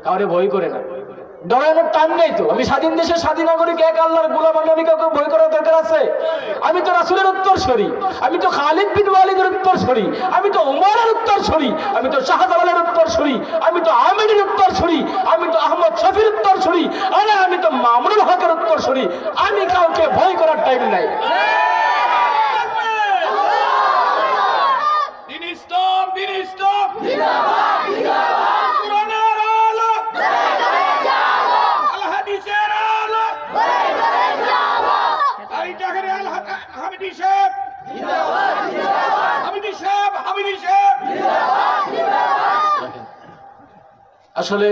কাউরে ভয় করে না, ডরানোর টান নেই তো। আমি স্বাধীন দেশের স্বাধীন নাগরিক, এক আল্লাহর গোলাম, আমি কাউকে ভয় করার দরকার আছে? আমি তো রাসূলের উত্তরসূরি, আমি তো খালিদ বিন ওয়ালিদের উত্তরসূরি, আমি তো ওমরের উত্তরসূরি, আমি তো শাহজালালের উত্তরসূরি, আমি তো আহমেদের উত্তরসূরি, আমি তো আহমদ শফির উত্তরসূরি, আরে আমি তো মামুনুল হকের উত্তরসূরি। আমি কাউকে ভয় করার টাইম নাই। দিন ইসলাম, দিন ইসলাম জিন্দাবাদ, জিন্দাবাদ। কোরআনের আলো আল হাদিসের আলো এই জায়গায় আল হামিদি সাহেব জিন্দাবাদ, জিন্দাবাদ। হামিদি সাহেব, হামিদি সাহেব জিন্দাবাদ, জিন্দাবাদ। আসলে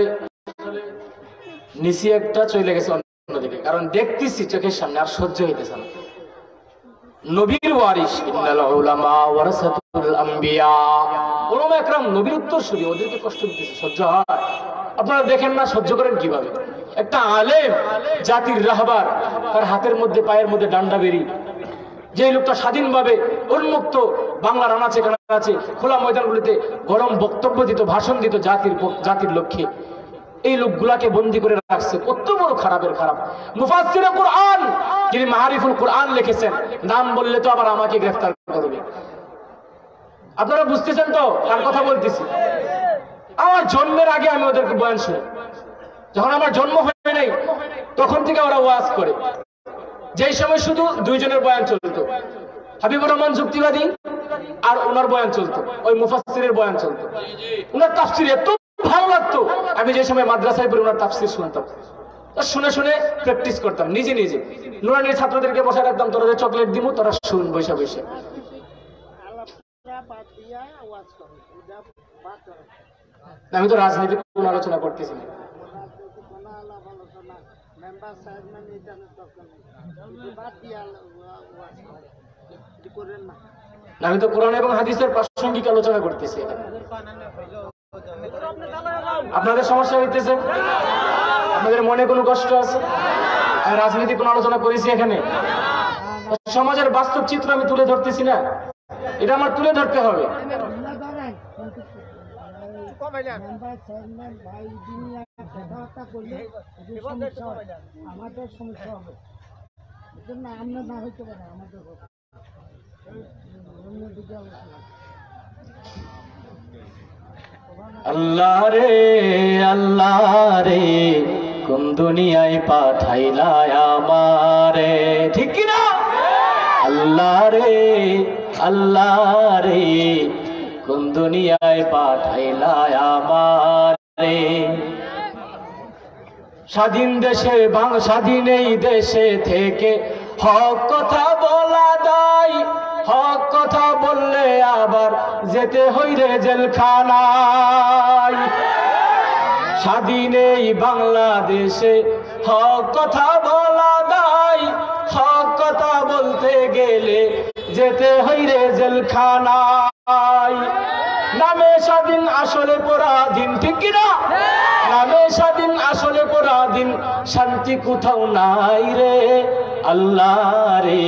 নিচে একটা চলে গেছে অন্যদিকে, কারণ দেখতেছি চোখের সামনে, আর সহ্য হইতেছে না। নবীর ওয়ারিস, ইন্নাল উলামা ওয়ারাসাতুল আম্বিয়া, উলামা একরাম নবীর উত্তরসূরি, ওদেরকে কষ্ট দিতেছে, সহ্য হয়? আপনারা দেখেন না, সহ্য করেন কিভাবে? একটা আলেম, জাতির রাহবার, তার হাতের মধ্যে পায়ের মধ্যে ডান্ডা বেরি, যে লোকটা স্বাধীনভাবে উন্মুক্ত বাংলার আনাচে কানাচে খোলা ময়দানগুলিতে গরম বক্তব্য দিত, ভাষণ দিত জাতির লক্ষ্যে, এই লোকগুলাকে বন্দী করে রাখছে। কত বড় খারাপের খারাপ। মুফাসসিরে কুরআন, যিনি মাহারিফুল কুরআন লিখেছেন, নাম বললে তো আবার আমাকে গ্রেফতার করবে। আপনারা বুঝতেছেন তো কার কথা বলতেছি? আমার জন্মের আগে আমি ওদেরকে বয়ান শুনি, যখন আমার জন্ম হয় নাই তখন থেকে ওরা ওয়াজ করে। যেই সময় শুধু দুইজনের বয়ান চলতো, হাবিবুর রহমান যুক্তিবাদী আর ওনার বয়ান চলতো, ওই মুফাসসিরের বয়ান চলতো। ওনার তাফসীর এত ভালো লাগতো, আমি যে সময় মাদ্রাসায় পড়ি ওনার তাফসীর শুনতাম, শুনে শুনে প্র্যাকটিস করতাম নিজে নিজে। নুরানির ছাত্রদেরকে বসায় রাখতাম, তোরা যে চকলেট দিব তোরা শুন বসে বসে। আমি তো রাজনীতি কোন আলোচনা করতেছি না। আমি তো কোরআন এবং হাদিসের প্রাসঙ্গিক আলোচনা করতেছি। আপনাদের সমস্যা হইতেছে? আপনাদের মনে কোনো কষ্ট আছে? আমি রাজনীতি কোন আলোচনা করেছি এখানে? সমাজের বাস্তব চিত্র আমি তুলে ধরতেছি না, এটা আমার তুলে ধরতে হবে। আল্লাহ রে আল্লাহ রে, কোন দুনিয়ায় পাঠাইলা আমারে, ঠিক কি না? আল্লাহ রে আল্লাহ রে, কোন দুনিয়ায় পাঠাইলা আমারে। স্বাধীন দেশে স্বাধীন এই দেশে থেকে হক কথা বলা দায়, হক কথা বললে আবার যেতে হইরে জেলখানায়। স্বাধীন এই বাংলাদেশে হক কথা বলা দায়, হক কথা বলতে গেলে যেতে হইরে জেলখানায়। নামে স্বাধীন আসলে পরাধীন, ঠিক কিনা? নামে স্বাধীন আসলে পরাধীন, শান্তি কোথাও নাই রে। আল্লাহ রে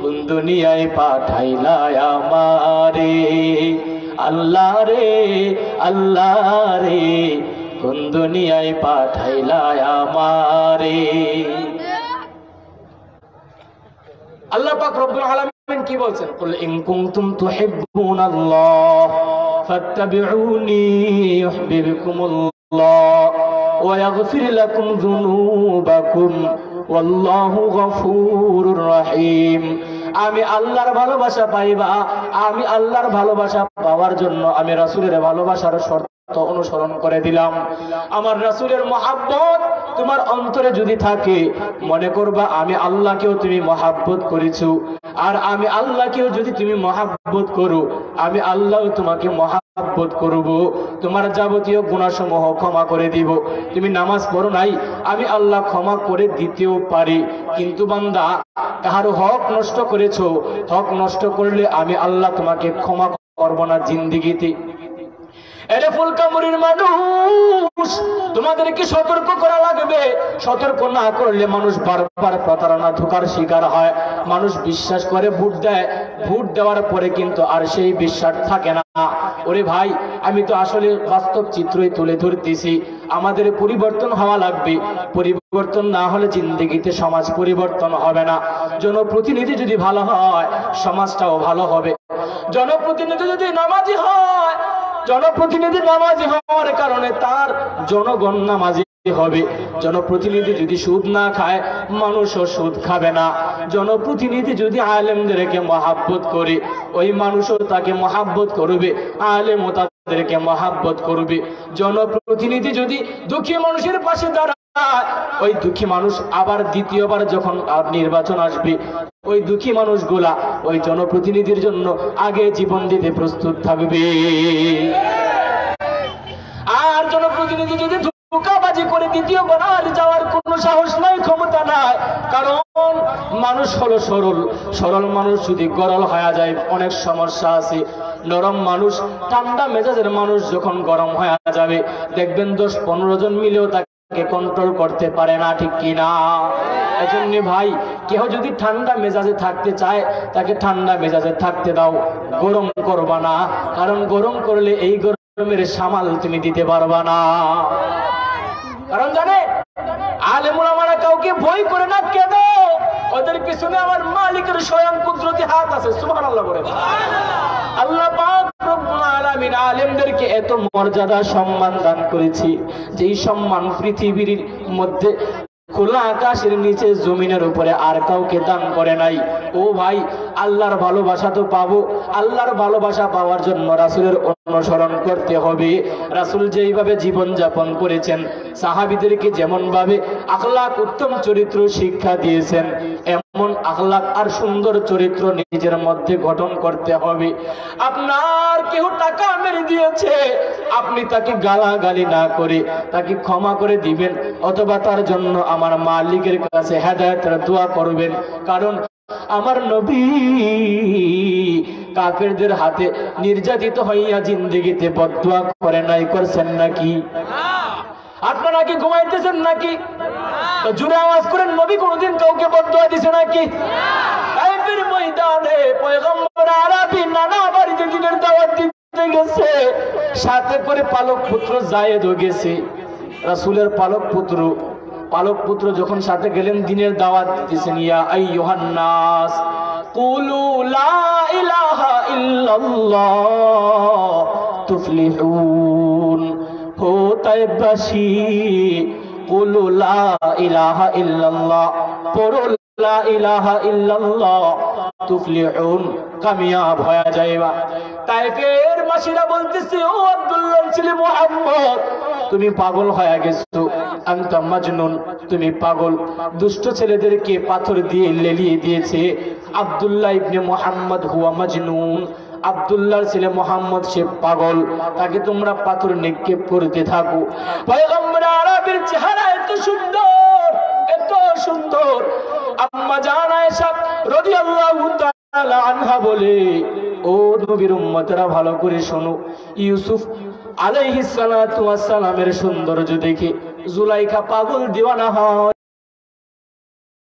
কোন দুনিয়ায় পাঠাইলা আমারে, আল্লাহ রে আল্লাহ রে, কোন দুনিয়ায় পাঠাইলা আমারে। আল্লাহ পাক রব্বুল আলামিন কি বলছেন? কুল ইন কুনতুম তুহিব্বুনাল্লাহ ফাত্তাবিউনি ইউহিব্বুকুমুল্লাহ ওয়া ইয়াগফির লাকুম যুনুবাকুম ওয়াল্লাহু গফুরুর রহিম। আমি আল্লাহর ভালোবাসা পাইবা, আমি আল্লাহর ভালোবাসা পাওয়ার জন্য আমি রাসূলের ভালোবাসার শর্ত অনুসরণ করে দিলাম। আমার রাসূলের মহব্বত তোমার অন্তরে যদি থাকে, মনে করবা আমি আল্লাহকেও তুমি মহব্বত করেছো, আর আমি আল্লাহকেও যদি তুমি মহব্বত করো, আমি আল্লাহ তোমাকে মহব্বত করব। তোমার যাবতীয় গুনাহসমূহ ক্ষমা করে দিব। তুমি নামাজ পড়ো নাই, আমি আল্লাহ ক্ষমা করে দিতেও পারি, কিন্তু বান্দা কারো হক নষ্ট করেছো, হক নষ্ট করলে আমি আল্লাহ তোমাকে ক্ষমা করব না জিন্দেগিতে। এরে ফুলকামুরির মানুষ, তোমার আমাদেরকে সতর্ক করা লাগবে। সতর্ক না করলে মানুষ বারবার প্রতারণা ধোঁকার শিকার হয়। মানুষ বিশ্বাস করে ভোট দেয়, ভোট দেওয়ার পরে কিন্তু আর সেই বিশ্বাস থাকে না। ওরে ভাই, আমি তো আসলে বাস্তব চিত্রই তুলে ধরতেছি। আমাদের পরিবর্তন হওয়া লাগবে। পরিবর্তন না হলে জিন্দেগিতে সমাজ পরিবর্তন হবে না। জনপ্রতিনিধি যদি ভালো হয়, সমাজটাও ভালো হবে। জনপ্রতিনিধি যদি নামাজি হয়, জনপ্রতিনিধি নামাজি হওয়ার কারণে তার জনগণ নামাজি হবে। জনপ্রতিনিধি যদি সুদ না খায়, মানুষও সুদ খাবে না। জনপ্রতিনিধি যদি আলেমদেরকে মহাব্বত করে, ওই মানুষও তাকে মহাব্বত করবে, আলেমও তাদেরকে মহাব্বত করবে। জনপ্রতিনিধি যদি দুঃখী মানুষের পাশে দাঁড়ায়, ওই দুঃখী মানুষ আবার দ্বিতীয়বার যখন নির্বাচন আসবে, ওই দুঃখী মানুষগুলা ওই জনপ্রতিনিধির জন্য আগে জীবন দিতে প্রস্তুত থাকবে। আর জনপ্রতিনিধি যদি ধোঁকাবাজি করে দ্বিতীয়বার আর যাওয়ার কোনো সাহস নাই, ক্ষমতা নাই। কারণ মানুষ হলো সরল, সরল মানুষ যদি গরল হয়ে যায় অনেক সমস্যা আছে। নরম মানুষ, ঠান্ডা মেজাজের মানুষ যখন গরম হয়ে যাবে, দেখবেন 10-15 জন মিলেও তাকে কন্ট্রোল করতে পারে না, ঠিক কিনা? এজন্য ভাই, কেউ যদি ঠান্ডা মেজাজে থাকতে চায়, তাকে ঠান্ডা মেজাজে থাকতে দাও, গরম করবা না। কারণ গরম করলে এই গরমের সামাল তুমি দিতে পারবা না। কারণ জানে, আলেম ওলামারা কাউকে ভয় করে না। কেন? ওদের পিছনে আমার মালিকের স্বয়ং কুদরতি হাত আছে। সুবহানাল্লাহ বলে। আল্লাহ পাক রব্বুল আলামিন আলেমদেরকে এত মর্যাদা সম্মান দান করেছি, যেই সম্মান পৃথিবীর মধ্যে খোলা আকাশের নিচে জমিনের উপরে আর কাউকে দান করে নাই। ও ভাই, আল্লাহর ভালোবাসা তো পাবো। আল্লাহর ভালোবাসা পাওয়ার জন্য রাসূলের অনুসরণ করতে হবে। রাসূল যেইভাবে জীবন যাপন করেছেন, সাহাবীদেরকে যেমন ভাবে আখলাক, উত্তম চরিত্র শিক্ষা দিয়েছেন, এমন আখলাক আর সুন্দর চরিত্র নিজের মধ্যে গঠন করতে হবে। আপনার কেউ টাকা মেরে দিয়েছে, আপনি তাকে গালাগালি না করে তাকে ক্ষমা করে দিবেন, অথবা তার জন্য আমার মালিকের কাছে হেদায়েতের দোয়া করবেন। কারণ আমার নবী কাফেরদের হাতে নির্যাতিত হইয়া জিন্দেগিতে বদদুয়া করে নাই, করছেন নাকি? আপনারা কি ঘুমাইতেছেন নাকি? জোরে আওয়াজ করেন, নবী কোনদিন কাউকে বদদুয়া দিছে নাকি? তাইফের ময়দানে পয়গম্বর আরবি নানা বাড়িতে দিনের দাওয়াত দিতে গেছে, সাথে করে পালক পুত্র যায়েদও গেছে। রাসূলের পালক পুত্র যখন সাথে গেলেন, দিনের দাওয়াত দিতেছেন। ইয়া আইয়ুহান নাস কুলু লা ইলাহা ইল্লাল্লাহ তুফলিহুন। হো তাইবাসী, কুলু লা ইলাহা ইল্লাল্লাহ, পড়ো লা ইলাহা ইল্লাল্লাহ তুফলিহুন, কামিয়াব হয়ে যাইবা। তাইফের মাসিরা বলতেছে, ও আব্দুল্লাহ ছেলে মুহাম্মদ, তুমি পাগল হয়ে গেছো, আনতা মাজনুন, তুমি পাগল। দুষ্ট ছেলেদেরকে পাথর দিয়ে লেলিয়ে দিয়েছে। আব্দুল্লাহ ইবনে মুহাম্মদ হুয়া মাজনুন, আব্দুল্লাহর ছেলে মুহাম্মদ সে পাগল, তাকে তোমরা পাথর নিক্ষেপ করতে থাকো। পয়গম্বর আরবের চেহারা এত সুন্দর, এত সুন্দর। আম্মা জান আয়েশা রাদিয়াল্লাহু তাআলা আনহা বলে, ও নবীর উম্মতেরা ভালো করে শোনো, ইউসুফ আলাইহিস সালাতু ওয়াস সালামের সৌন্দর্য দেখে জুলাইখা পাগল দিওয়ানা হয়।